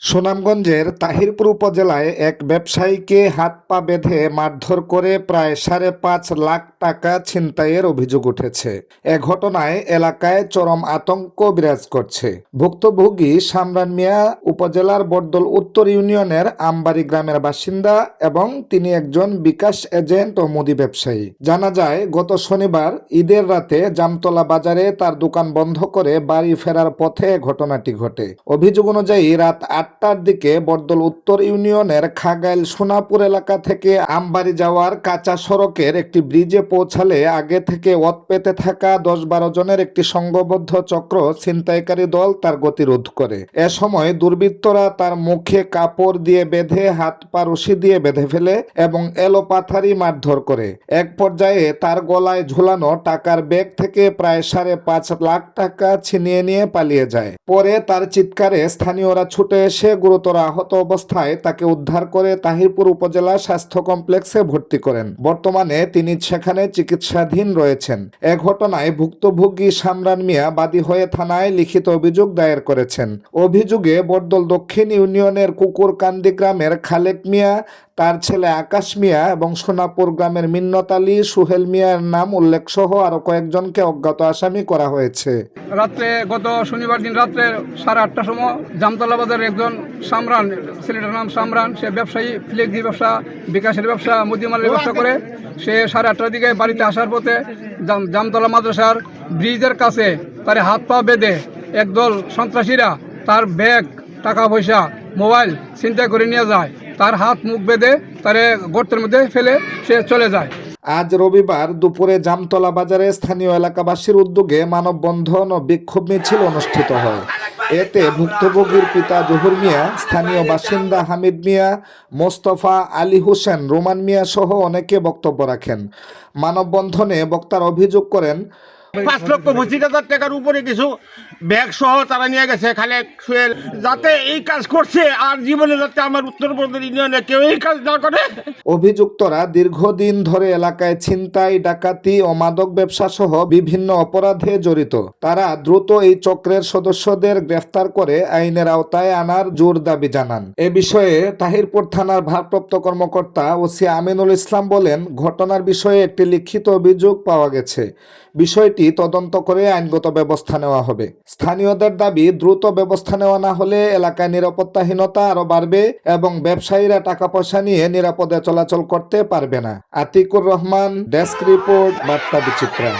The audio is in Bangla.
সুনামগঞ্জের তাহিরপুর উপজেলায় এক ব্যবসায়ীকে হাত পা বেঁধে মারধর করে প্রায় 5.5 লাখ টাকা ছিনতাইয়ের অভিযোগ উঠেছে। এ ঘটনায় এলাকায় চরম আতঙ্ক বিরাজ করছে। ভুক্তভোগী সামরান মিয়া উপজেলার বরদল উত্তর ইউনিয়নের আমবাড়ি গ্রামের বাসিন্দা এবং তিনি একজন বিকাশ এজেন্ট ও মুদি ব্যবসায়ী। জানা যায়, গত শনিবার ঈদের রাতে জামতলা বাজারে তার দোকান বন্ধ করে বাড়ি ফেরার পথে ঘটনাটি ঘটে। অভিযোগ অনুযায়ী রাত 8টার দিকে বরদল উত্তর ইউনিয়নের খাগাইল সোনাপুর এলাকা থেকে আমবাড়ি যাওয়ার কাঁচা সড়কের একটি ব্রিজে পৌঁছালে আগে থেকে ওত পেতে থাকা 10-12 জনের একটি সংঘবদ্ধ চক্র ছিনতাইকারী দল তার গতিরোধ করে। এ সময় দুর্বৃত্তরা তার মুখে কাপড় দিয়ে বেঁধে, হাত পা রশি দিয়ে বেঁধে ফেলে এবং এলোপাথারি মারধর করে। এক পর্যায়ে তার গলায় ঝুলানো টাকার ব্যাগ থেকে প্রায় 5.5 লাখ টাকা ছিনিয়ে নিয়ে পালিয়ে যায়। পরে তার চিৎকারে স্থানীয়রা ছুটে এসে গুরুতর আহত অবস্থায় তাকে উদ্ধার করে তাহিরপুর উপজেলা স্বাস্থ্য কমপ্লেক্সে ভর্তি করেন। বর্তমানে তিনি সেখানে চিকিৎসাধীন রয়েছেন। এ ঘটনায় ভুক্তভোগী সামরান মিয়া বাদী হয়ে থানায় লিখিত অভিযোগ দায়ের করেছেন। অভিযোগে বরদল দক্ষিণ ইউনিয়নের কুকুরকান্দি গ্রামের খালেক মিয়া, তার ছেলে আকাশ মিয়া এবং সোনাপুর গ্রামের মিন্নত আলী, সুহেল মিয়ার নাম উল্লেখ সহ আরো কয়েকজনকে অজ্ঞাত আসামি করা হয়েছে। রাত্রে গত শনিবার দিন রাত্রে 8:30টার সময় জামতলা বাজারের একজন সামরান, ছেলেটার নাম সামরান, সে ব্যবসায়ী, ফ্লেক্সি ব্যবসা, বিকাশের ব্যবসা, মুদিমালের ব্যবসা করে। সে 8:30টার দিকে বাড়িতে আসার পথে জামতলা মাদ্রাসার ব্রিজের কাছে তার হাত পা বেঁধে একদল সন্ত্রাসীরা তার ব্যাগ, টাকা পয়সা, মোবাইল ছিনতাই করে নিয়ে যায়। তার হাত মুখ বেঁধে তারে গর্তের মধ্যে ফেলে সে চলে যায়। আজ রবিবার দুপুরে জামতলা বাজারে স্থানীয় এলাকাবাসীর উদ্যোগে মানববন্ধন ও বিক্ষোভ মিছিল অনুষ্ঠিত হয়। এতে ভুক্তভোগীর পিতা জহুর মিয়া, স্থানীয় বাসিন্দা হামিদ মিয়া, মোস্তফা, আলী হোসেন, রোমান মিয়া সহ অনেকে বক্তব্য রাখেন। মানববন্ধনে বক্তারা অভিযোগ করেন, 5,25,000 টাকার উপরে কিছু ব্যাগ সহ তারা নিয়ে গেছে। খালেক, সুহেল যাতে এই কাজ করছে আর জীবনে যাতে আমার উত্তরবঙ্গের ইউনিয়নে কেউ এই কাজ না করে। অভিযুক্তরা দীর্ঘদিন ধরে এলাকায় ছিনতাই, ডাকাতি ও মাদক ব্যবসা সহ বিভিন্ন অপরাধে জড়িত। তারা দ্রুত এই চক্রের সদস্যদের গ্রেফতার করে আইনের আওতায় আনার জোর দাবি জানান। এ বিষয়ে তাহিরপুর থানার ভারপ্রাপ্ত কর্মকর্তা ওসি আমিনুল ইসলাম বলেন, ঘটনার বিষয়ে একটি লিখিত অভিযোগ পাওয়া গেছে। বিষয়টি তদন্ত করে আইনগত ব্যবস্থা নেওয়া হবে। স্থানীয়দের দাবি, দ্রুত ব্যবস্থা নেওয়া না হলে এলাকায় নিরাপত্তাহীনতা আরো বাড়বে এবং ব্যবসায়ীরা টাকা পয়সা নিয়ে নিরাপদে চলাচল করতে পারবে না। আতিকুর রহমান, ডেস্ক রিপোর্ট, বার্তা বিচিত্রা।